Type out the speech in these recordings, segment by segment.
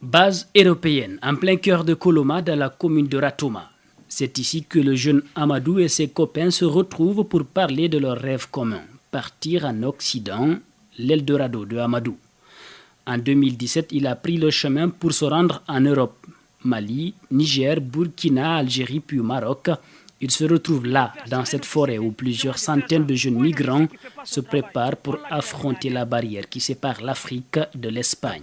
Base européenne, en plein cœur de Koloma, dans la commune de Ratoma. C'est ici que le jeune Amadou et ses copains se retrouvent pour parler de leurs rêves communs. Partir en Occident, l'Eldorado de Amadou. En 2017, il a pris le chemin pour se rendre en Europe. Mali, Niger, Burkina, Algérie puis Maroc. Il se retrouve là, dans cette forêt où plusieurs centaines de jeunes migrants se préparent pour affronter la barrière qui sépare l'Afrique de l'Espagne.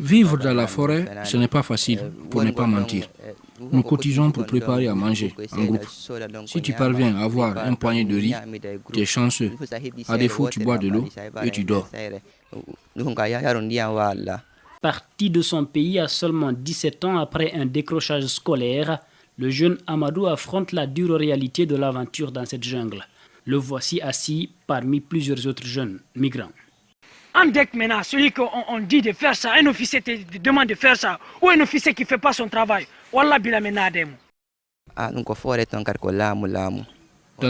Vivre dans la forêt, ce n'est pas facile, pour ne pas mentir. Nous cotisons pour préparer à manger en groupe. Si tu parviens à avoir un poignet de riz, tu es chanceux. À défaut, tu bois de l'eau et tu dors. Parti de son pays à seulement 17 ans après un décrochage scolaire, le jeune Amadou affronte la dure réalité de l'aventure dans cette jungle. Le voici assis parmi plusieurs autres jeunes migrants. En deck maintenant, celui qu'on dit de faire ça, un officier te demande de faire ça, ou un officier qui ne fait pas son travail. Wallah bila menadem. Dans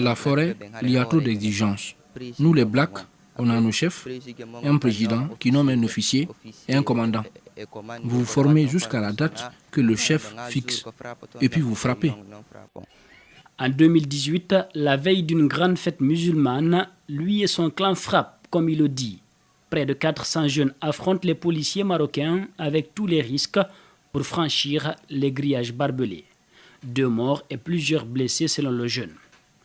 la forêt, il y a trop d'exigences. Nous les Blacks, on a nos chefs, un président qui nomme un officier et un commandant. Vous vous formez jusqu'à la date que le chef fixe et puis vous frappez. En 2018, la veille d'une grande fête musulmane, lui et son clan frappent, comme il le dit. Près de 400 jeunes affrontent les policiers marocains avec tous les risques pour franchir les grillages barbelés. 2 morts et plusieurs blessés selon le jeune.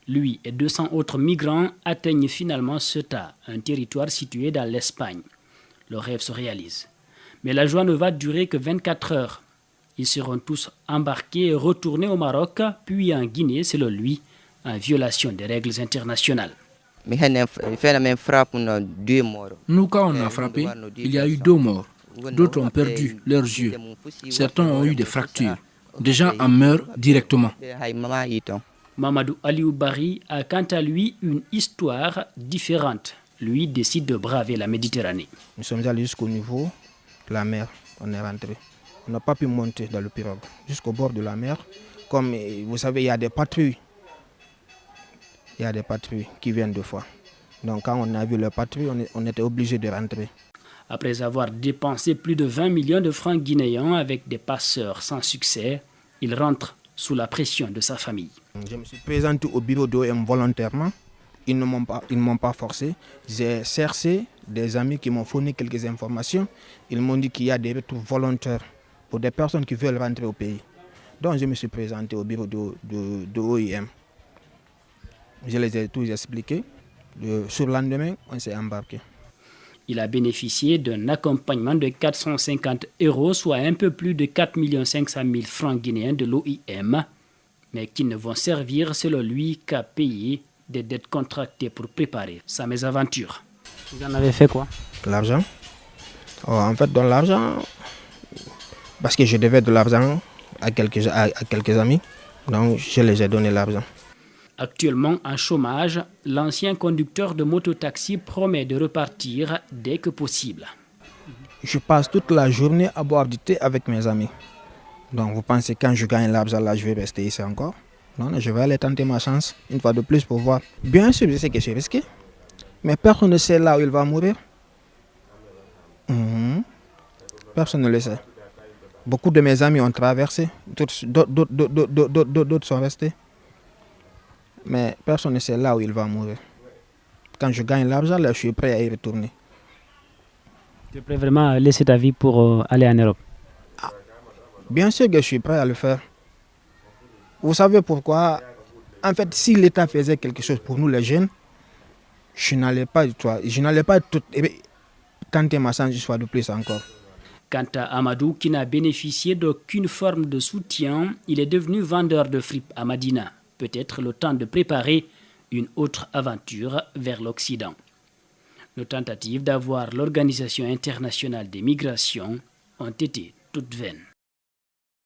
Lui et 200 autres migrants atteignent finalement Ceuta, un territoire situé dans l'Espagne. Le rêve se réalise. Mais la joie ne va durer que 24 heures. Ils seront tous embarqués et retournés au Maroc, puis en Guinée, selon lui, en violation des règles internationales. Nous, quand on a frappé, il y a eu 2 morts. D'autres ont perdu leurs yeux. Certains ont eu des fractures. Des gens en meurent directement. Mamadou Aliou Bari a quant à lui une histoire différente. Lui décide de braver la Méditerranée. Nous sommes allés jusqu'au niveau de la mer. On est rentré. On n'a pas pu monter dans le pirogue. Jusqu'au bord de la mer. Comme vous savez, il y a des patrouilles. Il y a des patrouilles qui viennent 2 fois. Donc quand on a vu les patrouilles, on était obligé de rentrer. Après avoir dépensé plus de 20 millions de francs guinéens avec des passeurs sans succès, il rentre sous la pression de sa famille. Je me suis présenté au bureau d'OM volontairement. Ils ne m'ont pas forcé. J'ai cherché des amis qui m'ont fourni quelques informations. Ils m'ont dit qu'il y a des retours volontaires pour des personnes qui veulent rentrer au pays. Donc je me suis présenté au bureau de OIM. Je les ai tous expliqués. Sur le lendemain, on s'est embarqué. Il a bénéficié d'un accompagnement de 450 €, soit un peu plus de 4 500 000 francs guinéens de l'OIM, mais qui ne vont servir, selon lui, qu'à payer des dettes contractées pour préparer sa mésaventure. Vous en avez fait quoi? L'argent. En fait, dans l'argent, parce que je devais de l'argent à quelques amis, donc je les ai donné l'argent. Actuellement en chômage, l'ancien conducteur de mototaxi promet de repartir dès que possible. Je passe toute la journée à boire du thé avec mes amis. Donc vous pensez que quand je gagne l'argent là, je vais rester ici encore? Non, je vais aller tenter ma chance une fois de plus pour voir. Bien sûr, je sais que c'est risqué, mais personne ne sait là où il va mourir. Personne ne le sait. Beaucoup de mes amis ont traversé, d'autres sont restés. Mais personne ne sait là où il va mourir. Quand je gagne l'argent, là, je suis prêt à y retourner. Tu es prêt vraiment à laisser ta vie pour aller en Europe? Bien sûr que je suis prêt à le faire. Vous savez pourquoi? En fait, si l'État faisait quelque chose pour nous les jeunes, je n'allais pas tenter ma chance une fois de plus encore. Quant à Amadou, qui n'a bénéficié d'aucune forme de soutien, il est devenu vendeur de fripes à Madina. Peut-être le temps de préparer une autre aventure vers l'Occident. Nos tentatives d'avoir l'Organisation internationale des migrations ont été toutes vaines.